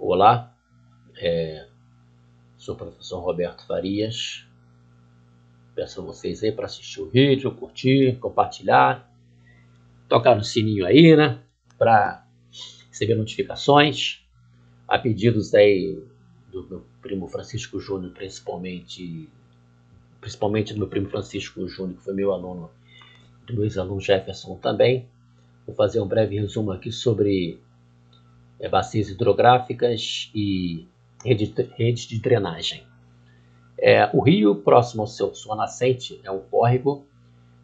Olá, sou o professor Roberto Farias. Peço a vocês aí para assistir o vídeo, curtir, compartilhar, tocar no sininho aí, né? Para receber notificações. A pedidos aí do meu primo Francisco Júnior, principalmente do meu primo Francisco Júnior, que foi meu aluno, do meu ex-aluno Jefferson também. Vou fazer um breve resumo aqui sobre bacias hidrográficas e redes de drenagem. O rio, próximo ao sua nascente, é um córrego.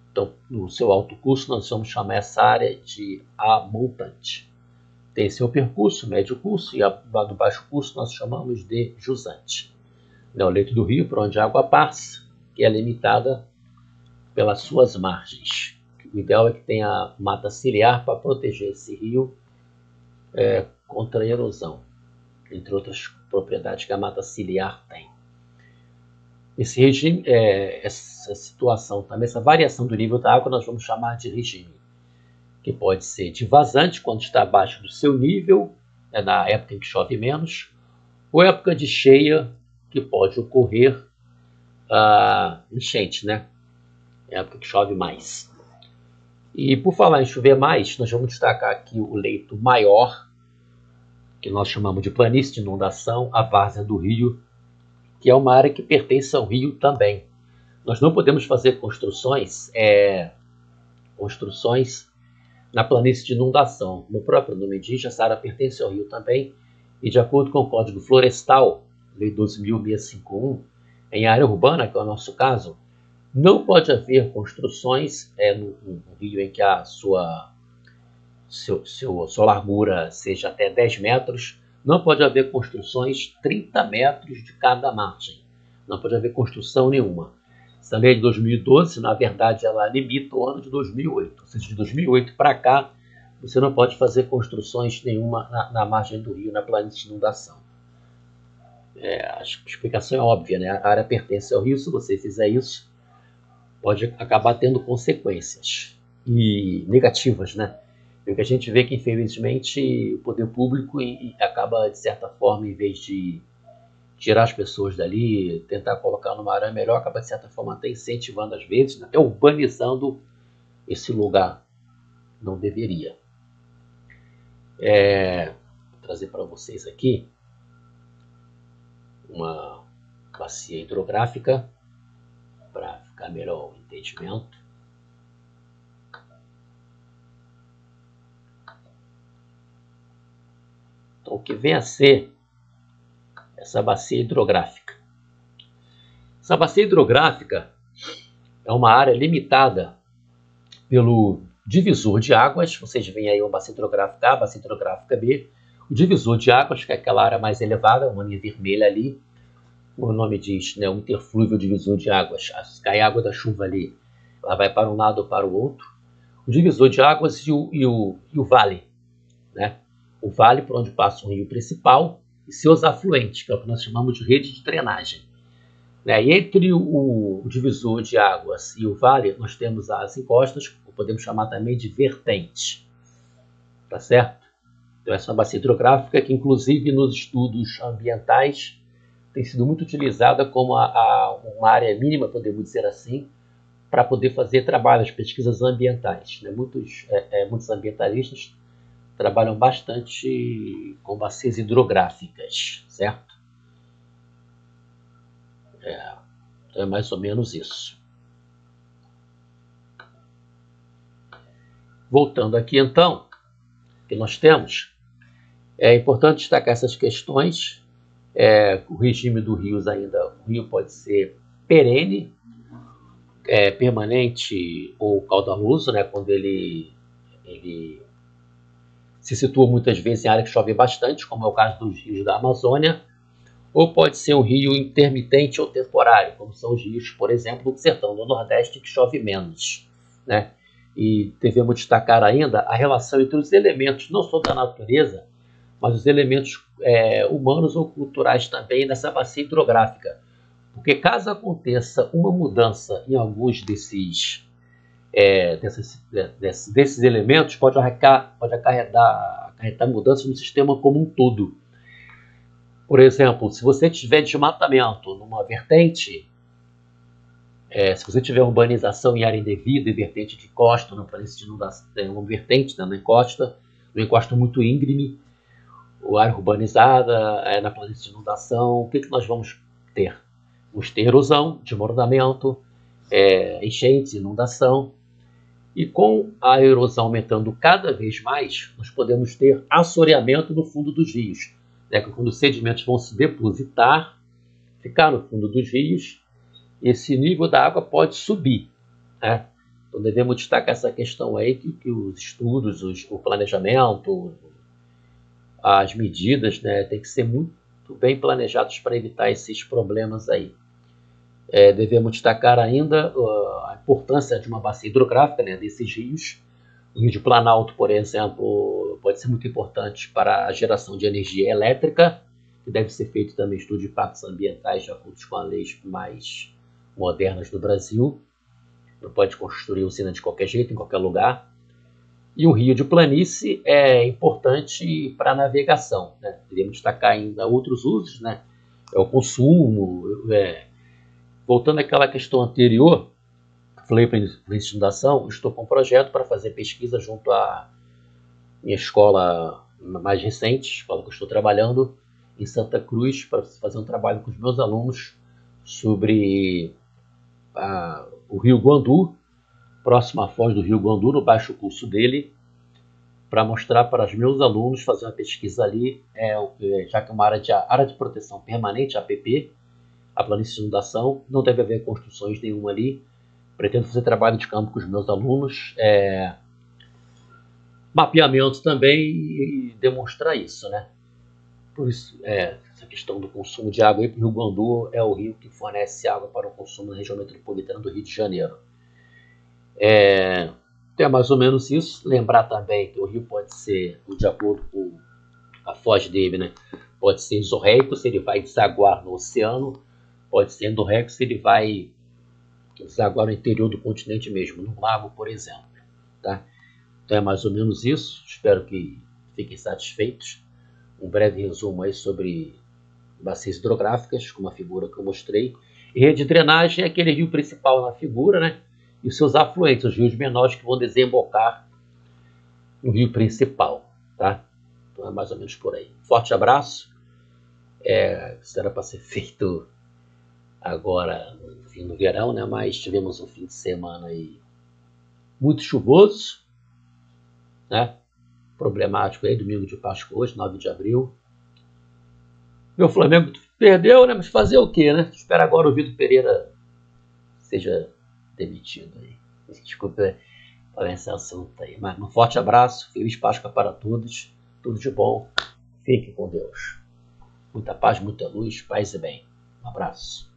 Então, no seu alto curso, nós vamos chamar essa área de amontante. Tem seu percurso, médio curso, e a do baixo curso nós chamamos de jusante. O leito do rio, por onde a água passa, que é limitada pelas suas margens. O ideal é que tenha mata ciliar para proteger esse rio contra a erosão, entre outras propriedades que a mata ciliar tem. Esse regime, essa situação também, essa variação do nível da água, nós vamos chamar de regime, que pode ser de vazante, quando está abaixo do seu nível, na época em que chove menos, ou época de cheia, que pode ocorrer enchente, né? Época que chove mais. E por falar em chover mais, nós vamos destacar aqui o leito maior, que nós chamamos de planície de inundação, a várzea do rio, que é uma área que pertence ao rio também. Nós não podemos fazer construções na planície de inundação. No próprio nome diz, essa área pertence ao rio também, e de acordo com o Código Florestal, Lei 12.651, em área urbana, que é o nosso caso, não pode haver construções no rio em que a sua largura seja até 10 metros, não pode haver construções 30 metros de cada margem. Não pode haver construção nenhuma. Essa lei de 2012, na verdade, ela limita o ano de 2008. Ou seja, de 2008 para cá, você não pode fazer construções nenhuma na margem do rio, na planície de inundação. A explicação é óbvia, né? A área pertence ao rio. Se você fizer isso, pode acabar tendo consequências negativas, né? Porque a gente vê que, infelizmente, o poder público acaba, de certa forma, em vez de tirar as pessoas dali, tentar colocar numa área melhor, acaba, de certa forma, até incentivando, às vezes, até urbanizando esse lugar. Não deveria. Vou trazer para vocês aqui uma bacia hidrográfica para ficar melhor o entendimento. Então, o que vem a ser essa bacia hidrográfica? Essa bacia hidrográfica é uma área limitada pelo divisor de águas. Vocês veem aí uma bacia hidrográfica A, bacia hidrográfica B. O divisor de águas, que é aquela área mais elevada, uma linha vermelha ali. O nome diz, né, o interflúvio divisor de águas. Se cai água da chuva ali, ela vai para um lado ou para o outro. O divisor de águas e o vale, né? O vale por onde passa o rio principal e seus afluentes, que é o que nós chamamos de rede de drenagem. E entre o divisor de águas e o vale, nós temos as encostas, que podemos chamar também de vertentes. Tá certo? Então, essa é uma bacia hidrográfica que, inclusive, nos estudos ambientais, tem sido muito utilizada como uma área mínima, podemos dizer assim, para poder fazer trabalhos, pesquisas ambientais. Muitos ambientalistas trabalham bastante com bacias hidrográficas, certo? Então é mais ou menos isso. Voltando aqui então, que nós temos, é importante destacar essas questões. O regime do rios ainda, o rio pode ser perene, permanente ou caudaloso, né, quando ele se situa muitas vezes em área que chove bastante, como é o caso dos rios da Amazônia, ou pode ser um rio intermitente ou temporário, como são os rios, por exemplo, do sertão do Nordeste, que chove menos, né? E devemos destacar ainda a relação entre os elementos, não só da natureza, mas os elementos humanos ou culturais também nessa bacia hidrográfica. Porque caso aconteça uma mudança em alguns desses elementos, pode acarretar mudanças no sistema como um todo. Por exemplo, se você tiver desmatamento numa vertente, se você tiver urbanização em área indevida e vertente de costa, não parece de inundação, tem uma vertente, né, na encosta muito íngreme, ou área urbanizada, na planície de inundação, o que nós vamos ter? Vamos ter erosão, desmoronamento, enchentes, inundação, e com a erosão aumentando cada vez mais, nós podemos ter assoreamento no fundo dos rios, né, quando os sedimentos vão se depositar, ficar no fundo dos rios, esse nível da água pode subir, né? Então devemos destacar essa questão aí que os estudos, o planejamento, as medidas, né, tem que ser muito bem planejados para evitar esses problemas aí. Devemos destacar ainda a importância de uma bacia hidrográfica, né, desses rios. O Rio de Planalto, por exemplo, pode ser muito importante para a geração de energia elétrica, que deve ser feito também estudo de impactos ambientais de acordo com as leis mais modernas do Brasil. Não pode construir usina de qualquer jeito, em qualquer lugar. E o rio de planície é importante para a navegação, né? Podemos destacar ainda outros usos, né? O consumo. Voltando àquela questão anterior, falei para a inundação, estou com um projeto para fazer pesquisa junto à minha escola mais recente, escola que eu estou trabalhando, em Santa Cruz, para fazer um trabalho com os meus alunos sobre o Rio Guandu, próximo à foz do Rio Guandu, no baixo curso dele, para mostrar para os meus alunos, fazer uma pesquisa ali, já que é uma área de proteção permanente, APP, a planície de inundação, não deve haver construções nenhuma ali. Pretendo fazer trabalho de campo com os meus alunos, mapeamento também e demonstrar isso, né? Por isso, essa questão do consumo de água aí, o Rio Guandu é o rio que fornece água para o consumo na região metropolitana do Rio de Janeiro. É mais ou menos isso. Lembrar também que o rio pode ser, de acordo com a foz dele, né? Pode ser isorreico se ele vai desaguar no oceano, pode ser endorreico se ele vai desaguar no interior do continente mesmo, no lago, por exemplo. Tá? Então é mais ou menos isso. Espero que fiquem satisfeitos. Um breve resumo aí sobre bacias hidrográficas, com uma figura que eu mostrei. E rede de drenagem é aquele rio principal na figura, né? E os seus afluentes, os rios menores que vão desembocar no rio principal, tá? Então é mais ou menos por aí. Forte abraço. Isso era para ser feito agora no verão, né? Mas tivemos um fim de semana aí muito chuvoso, né? Problemático aí, domingo de Páscoa hoje, 9 de abril. Meu Flamengo perdeu, né? Mas fazer o quê, né? Espera agora o Vitor Pereira seja demitido aí. Desculpa falar esse assunto aí. Mas um forte abraço, feliz Páscoa para todos. Tudo de bom. Fiquem com Deus. Muita paz, muita luz, paz e bem. Um abraço.